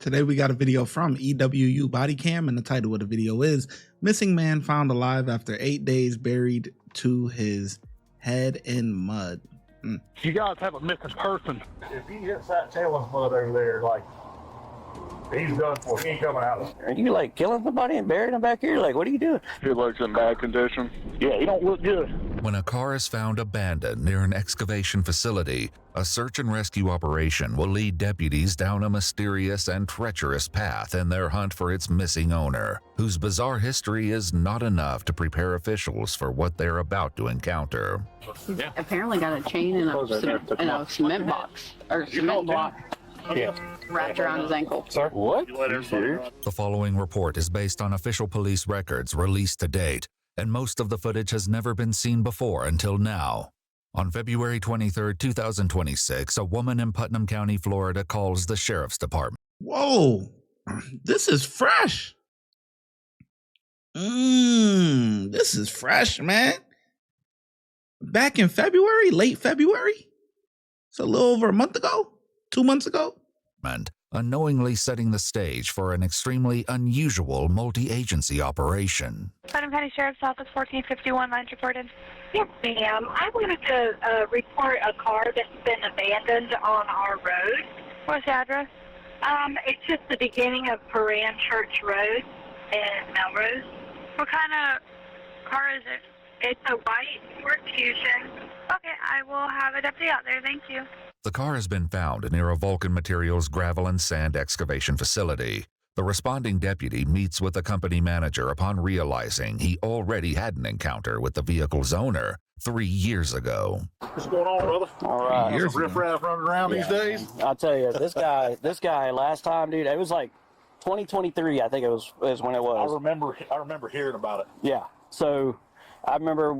Today we got a video from EWU Body Cam, and the title of the video is Missing Man Found Alive After 8 Days Buried to His Head in Mud. You guys have a missing person. If he hits that tail of mud over there, like, he's done for. He ain't coming out. Are you like killing somebody and burying them back here? Like, what are you doing? He looks in bad condition. Yeah, he don't look good. When a car is found abandoned near an excavation facility, a search and rescue operation will lead deputies down a mysterious and treacherous path in their hunt for its missing owner, whose bizarre history is not enough to prepare officials for what they're about to encounter. He's apparently got a chain and a cement box, or a cement block. Yeah. Wrapped around his ankle. Sorry? What? The following report is based on official police records released to date, and most of the footage has never been seen before until now. On February 23, 2026, a woman in Putnam County, Florida calls the sheriff's department. Whoa, this is fresh. This is fresh, man. Back in February, late February? It's a little over a month ago, 2 months ago. Unknowingly setting the stage for an extremely unusual multi-agency operation. Putnam County Sheriff's Office, 1451, lines reported. Yes, ma'am. I wanted to report a car that's been abandoned on our road. What's the address? It's just the beginning of Paran Church Road in Melrose. What kind of car is it? It's a white Ford Fusion. Okay, I will have a deputy out there. Thank you. The car has been found near a Vulcan Materials gravel and sand excavation facility. The responding deputy meets with the company manager upon realizing he already had an encounter with the vehicle's owner 3 years ago. What's going on, brother? All right. Some riffraff running around these days. I'll tell you, this guy last time, dude, it was like 2023, I think is when it was. I remember hearing about it. Yeah. So I remember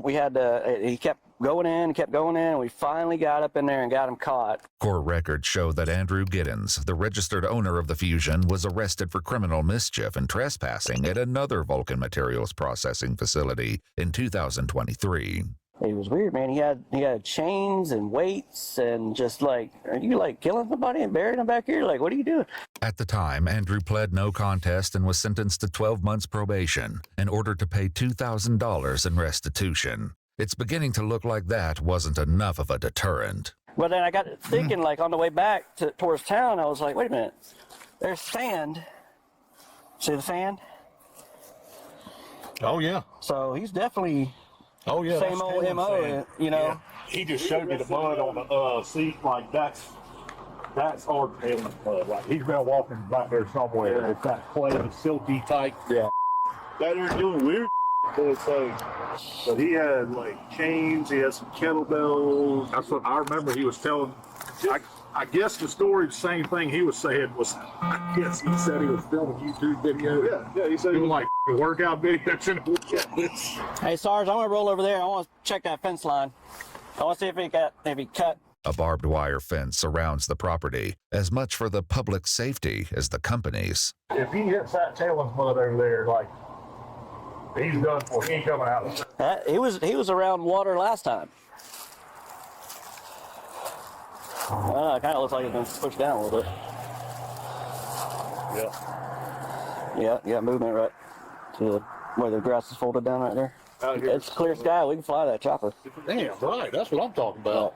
he kept going in, and we finally got up in there and got him caught. Court records show that Andrew Giddens, the registered owner of the Fusion, was arrested for criminal mischief and trespassing at another Vulcan Materials processing facility in 2023. It was weird, man. He had chains and weights and just like, are you like killing somebody and burying them back here? Like, what are you doing? At the time, Andrew pled no contest and was sentenced to 12 months probation and ordered to pay $2,000 in restitution. It's beginning to look like that wasn't enough of a deterrent. But then I got thinking, like on the way back towards town, I was like, wait a minute, there's sand. See the sand? Oh, yeah. So he's definitely same old MO, you know. Yeah. He just showed me the mud on the seat, like that's hard tailing mud. Like he's been walking back there somewhere. Yeah. It's that clay, silky tight. Yeah. That they're doing weird. But he had like chains, he had some kettlebells. That's what I remember he was telling. I guess the story, the same thing he was saying was, I guess he said he was filming YouTube videos. Yeah, he said he was like workout videos and Hey, Sarge, I want to roll over there. I want to check that fence line. I want to see if he cut. A barbed wire fence surrounds the property, as much for the public's safety as the company's. If he hits that tail of mud over there, like, he's done for. He ain't coming out. He was around water last time. It kind of looks like it's been pushed down a little bit. Yeah. Yeah, movement right to where the grass is folded down right there. It's clear sky. We can fly that chopper. Damn right. That's what I'm talking about.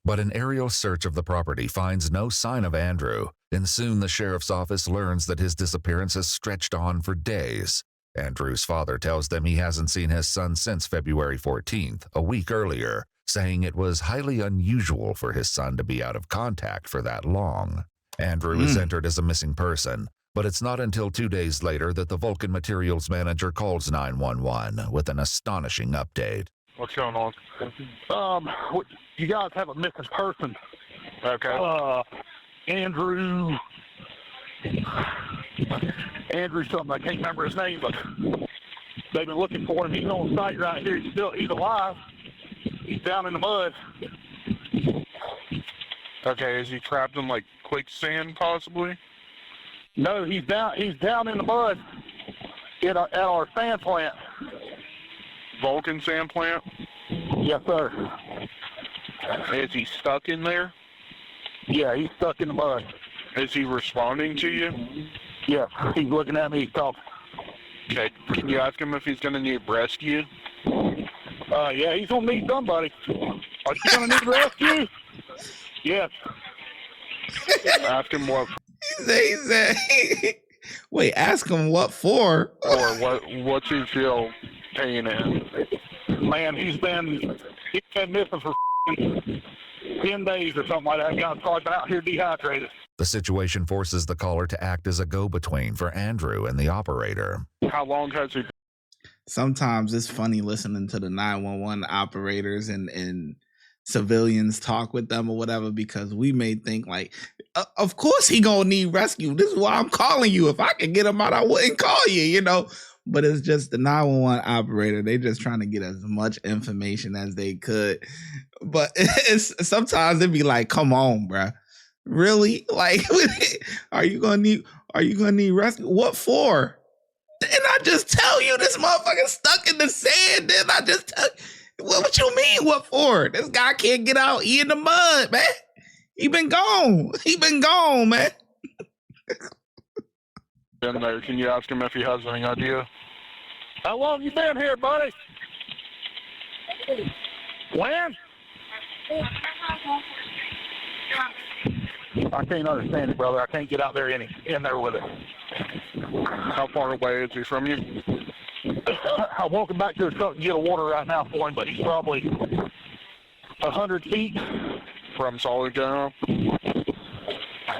But an aerial search of the property finds no sign of Andrew, and soon the sheriff's office learns that his disappearance has stretched on for days. Andrew's father tells them he hasn't seen his son since February 14th, a week earlier, saying it was highly unusual for his son to be out of contact for that long. Andrew is entered as a missing person, but it's not until 2 days later that the Vulcan Materials manager calls 911 with an astonishing update. What's going on? You guys have a missing person. Okay. Andrew something. I can't remember his name, but they've been looking for him. He's on site right here. He's alive. He's down in the mud. Okay, is he trapped in like quicksand possibly? No, he's down in the mud at our sand plant. Vulcan sand plant? Yes, sir. Is he stuck in there? Yeah, he's stuck in the mud. Is he responding to you? Yeah, he's looking at me. He's talking. Okay. Can you ask him if he's going to need rescue? Yeah, he's gonna need somebody. Are you gonna need rescue? Yes. Ask him what He said, wait, ask him what for? or what's he feel pain in. Man, he's been missing for 10 days or something like that. Guy's probably been out here dehydrated. The situation forces the caller to act as a go-between for Andrew and the operator. How long has he been? Sometimes it's funny listening to the 911 operators and civilians talk with them or whatever, because we may think like, of course he gonna need rescue. This is why I'm calling you. If I could get him out, I wouldn't call you, you know? But it's just the 911 operator. They just trying to get as much information as they could. But it's sometimes it'd be like, come on, bruh. Really? Like, are you gonna need rescue? What for? Didn't I just tell you this motherfucker stuck in the sand? Didn't I just tell you? What you mean, what for? This guy can't get out. He in the mud, man. He been gone. He been gone, man. Been there. Can you ask him if he has any idea? How long you been here, buddy? When? I can't understand it, brother. I can't get out there in there with it. How far away is he from you? I'm walking back to the truck to get a water right now for him, but he's probably 100 feet. From Solid General?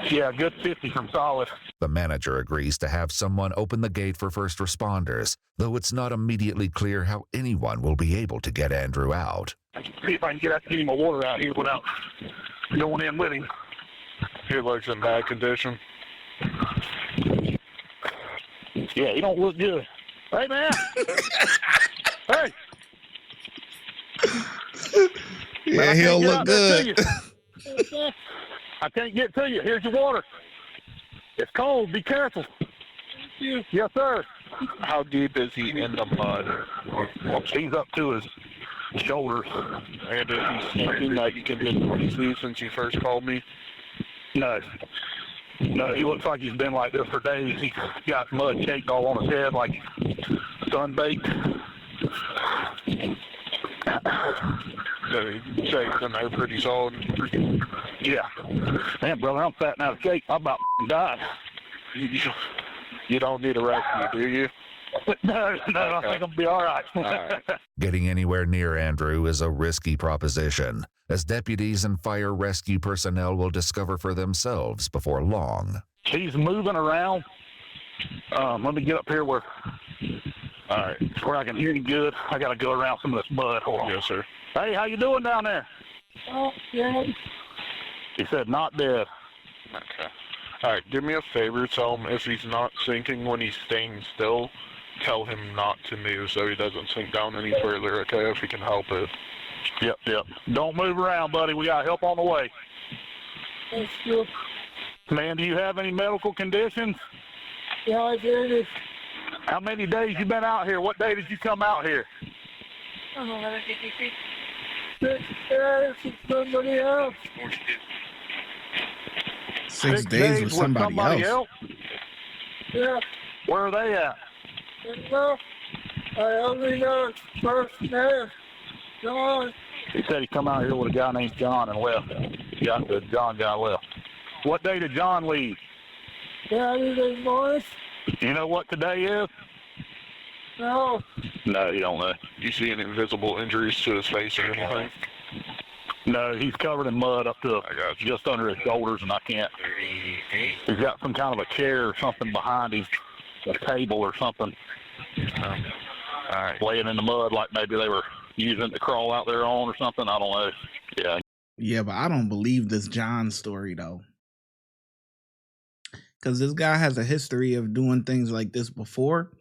Yeah, good 50 from Solid. The manager agrees to have someone open the gate for first responders, though it's not immediately clear how anyone will be able to get Andrew out. See if I can get him a water out here without going in with him. He looks in bad condition. Yeah, he don't look good. Hey, man. Hey. Yeah, Man, he'll look good. I can't get to you. Here's your water. It's cold. Be careful. Yes, sir. How deep is he in the mud? He's up to his shoulders. And is he something that you can see since you first called me? No, he looks like he's been like this for days. He's got mud caked all on his head like sunbaked. Shakes in there pretty solid. Yeah. Man, brother, I'm fatting out of cake. I'm about died. You don't need a rescue, do you? No, Okay. I think I'll be all right. All right. Getting anywhere near Andrew is a risky proposition, as deputies and fire rescue personnel will discover for themselves before long. He's moving around. Let me get up here where I can hear you good. I got to go around some of this mud. Hold on. Yes, sir. Hey, how you doing down there? Oh, yeah. He said not dead. Okay. All right, do me a favor. Tell him if he's not sinking when he's staying still, tell him not to move so he doesn't sink down any further, okay, if he can help it. Yep. Don't move around, buddy. We got help on the way. Thank you. Man, do you have any medical conditions? Yeah, I did. How many days you been out here? What day did you come out here? Somebody else. 6 days with somebody else. Yeah. Where are they at? No, I only know first name. John. He said he come out here with a guy named John and left. The John guy left. What day did John leave? Saturday morning. You know what today is? No. No, you don't know. You see any visible injuries to his face or anything? No, he's covered in mud up to I got you. just under his shoulders, and I can't. He's got some kind of a chair or something behind him, a table or something, All right. laying in the mud like maybe they were using it to crawl out there on or something. I don't know. Yeah. Yeah, but I don't believe this John story though. Because this guy has a history of doing things like this before,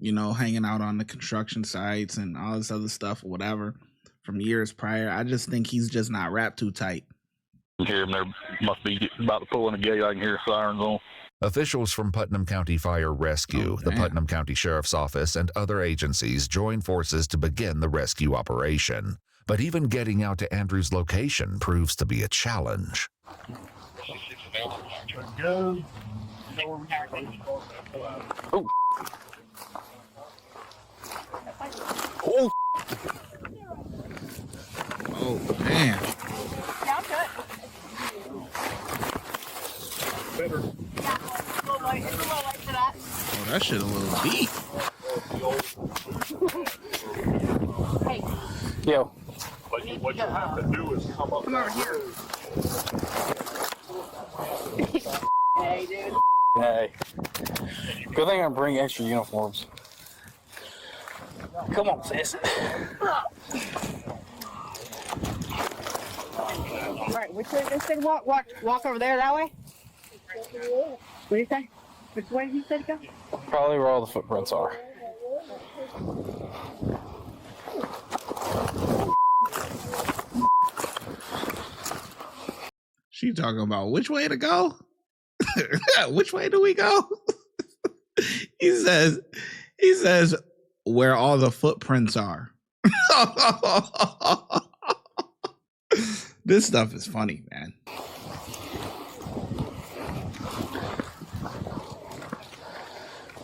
you know, hanging out on the construction sites and all this other stuff or whatever from years prior. I just think he's just not wrapped too tight. You hear him there, must be about to pull in a gate. I can hear sirens on. Officials from Putnam County Fire Rescue, the Putnam County Sheriff's Office, and other agencies join forces to begin the rescue operation. But even getting out to Andrew's location proves to be a challenge. Go. Oh. Oh. Oh, damn. Yeah, I'm good. Better. Yeah, it's a little late for that. Oh, that shit a little deep. Hey, Yo. What you have to do is come up. Come over here. hey, dude. Hey. Good thing I bring extra uniforms. Come on, sis. All right, which way they said walk over there that way? What do you say? Which way he said go? Probably where all the footprints are. She talking about which way to go? Which way do we go? he says where all the footprints are. This stuff is funny, man.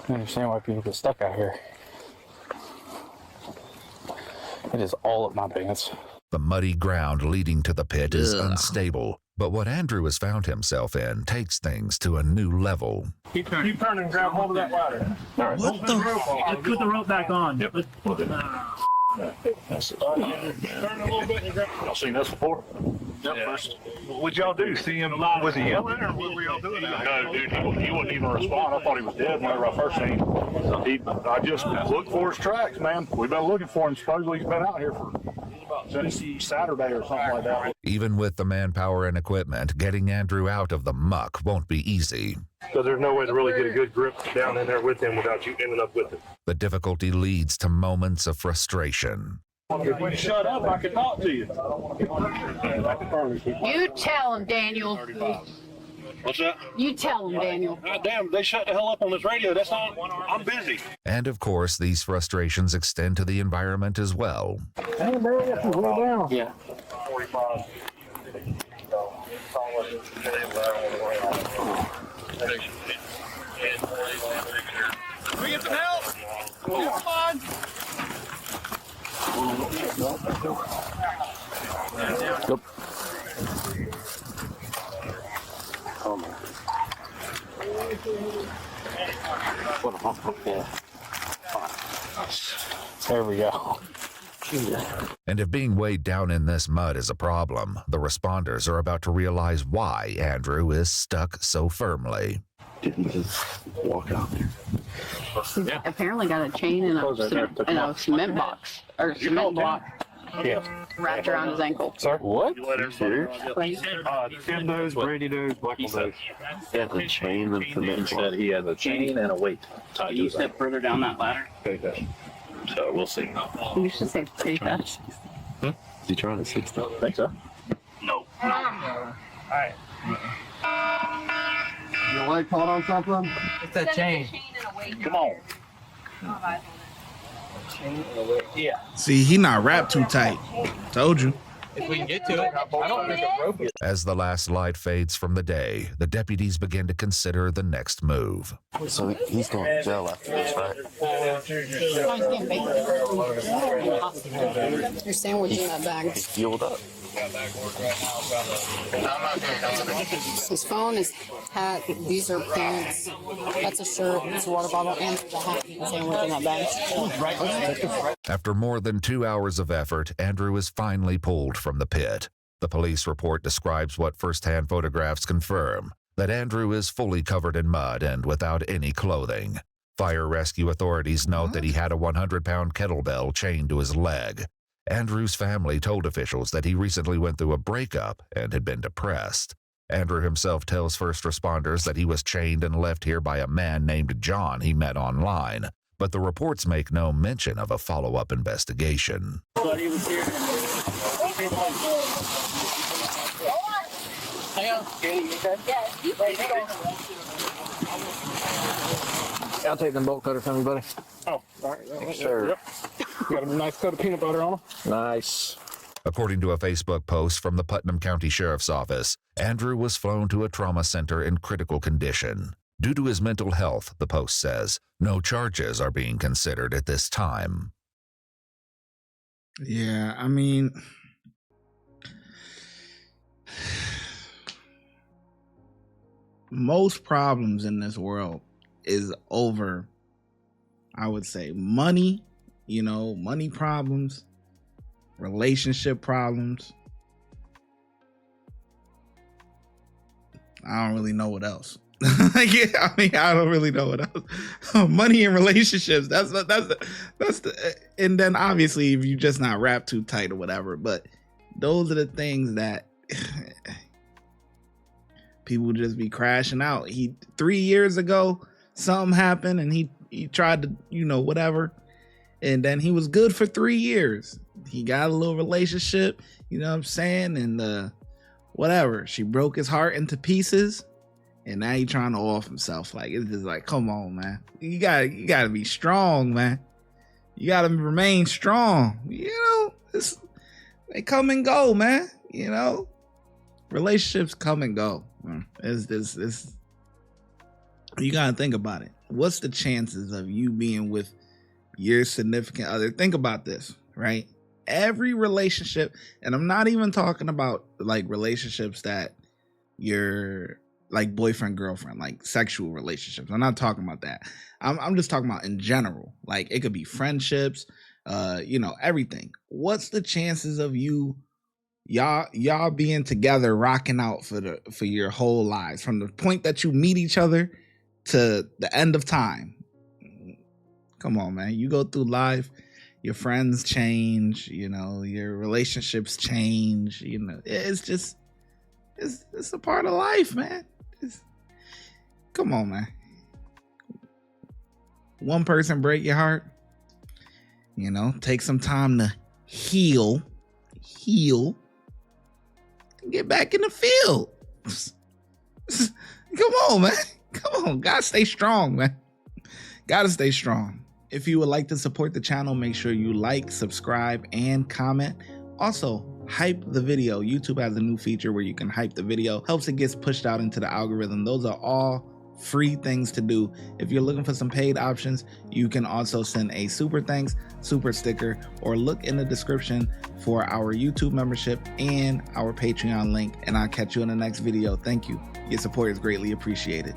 I understand why people get stuck out here. It is all up my pants. The muddy ground leading to the pit is unstable, but what Andrew has found himself in takes things to a new level. Keep turning and grab hold of that ladder. All right. What the? Let's put the rope back on. Yep. That's it. Turn a little bit and grab. Y'all seen this before? Yep. Yeah. First. What'd y'all do? See him? Was he yelling or what were y'all doing? No, dude, he wouldn't even respond. I thought he was dead whenever I first seen him. I just looked for his tracks, man. We've been looking for him. Supposedly he's been out here since Saturday or something like that. Even with the manpower and equipment, getting Andrew out of the muck won't be easy. Because there's no way to really get a good grip down in there with him without you ending up with him. The difficulty leads to moments of frustration. If you shut up, I could talk to you. You tell him, Daniel. What's that? You tell him, Daniel. God damn, they shut the hell up on this radio. That's not. I'm busy. And of course, these frustrations extend to the environment as well. Hey, bro, roll down. Yeah. 45. Can we get some help? Come on. Yep. Come on. What a hump. Yeah. There we go. And if being weighed down in this mud is a problem, the responders are about to realize why Andrew is stuck so firmly. Didn't just walk out there. Yeah. Apparently got a chain and a cement box or cement block. Yeah. Wrapped around his ankle. Sir? What? Tim knows, Brady knows, Michael knows. He had the chain and cement. Said he had a chain and a weight tied to You his step further down that ladder. ankle. So we'll see. You should say pretty fast. Is he trying to 60? Think so? No. Alright. Your leg caught on something? It's that chain. Come on. Yeah. See, he not wrapped too tight. Told you. If we can get to it, I don't think a rope is. As the last light fades from the day, the deputies begin to consider the next move. So he's going to jail after this, right? Your sandwich in that bag. He's fueled up. His phone, his hat, these are pants. That's a shirt, it's a water bottle, and the hat and sandwich in that bag. After more than 2 hours of effort, Andrew is finally pulled from the pit. The police report describes what first-hand photographs confirm, that Andrew is fully covered in mud and without any clothing. Fire rescue authorities note that he had a 100-pound kettlebell chained to his leg. Andrew's family told officials that he recently went through a breakup and had been depressed. Andrew himself tells first responders that he was chained and left here by a man named John he met online, but the reports make no mention of a follow-up investigation. I'll take them bolt cutter from you, buddy. Oh, all right. Sure. Yep. Got a nice coat of peanut butter on them. Nice. According to a Facebook post from the Putnam County Sheriff's Office, Andrew was flown to a trauma center in critical condition. Due to his mental health, the Post says, no charges are being considered at this time. Yeah, I mean, most problems in this world is over, I would say, money, money problems, relationship problems. I don't really know what else. I don't really know what else. Money and relationships. That's the, and then obviously if you just not wrapped too tight or whatever, but those are the things that people just be crashing out. 3 years ago, something happened and he tried to, whatever. And then he was good for 3 years. He got a little relationship, you know what I'm saying? And whatever. She broke his heart into pieces. And now he trying to off himself. Like, it's just like, come on, man. You gotta be strong, man. You gotta remain strong. They come and go, man. Relationships come and go. It's you gotta think about it. What's the chances of you being with your significant other? Think about this, right? Every relationship, and I'm not even talking about like relationships that you're like boyfriend, girlfriend, like sexual relationships. I'm not talking about that. I'm just talking about in general. Like it could be friendships, everything. What's the chances of y'all being together, rocking out for your whole lives, from the point that you meet each other to the end of time? Come on, man. You go through life, your friends change, your relationships change, it's just, it's a part of life, man. Come on, man. One person break your heart, take some time to heal, and get back in the field. Come on, man. Come on. Gotta stay strong, man. Gotta stay strong. If you would like to support the channel, make sure you like, subscribe, and comment. Also, hype the video. YouTube has a new feature where you can hype the video. Helps it gets pushed out into the algorithm. Those are all free things to do. If you're looking for some paid options, you can also send a super thanks, super sticker, or look in the description for our YouTube membership and our Patreon link. And I'll catch you in the next video. Thank you. Your support is greatly appreciated.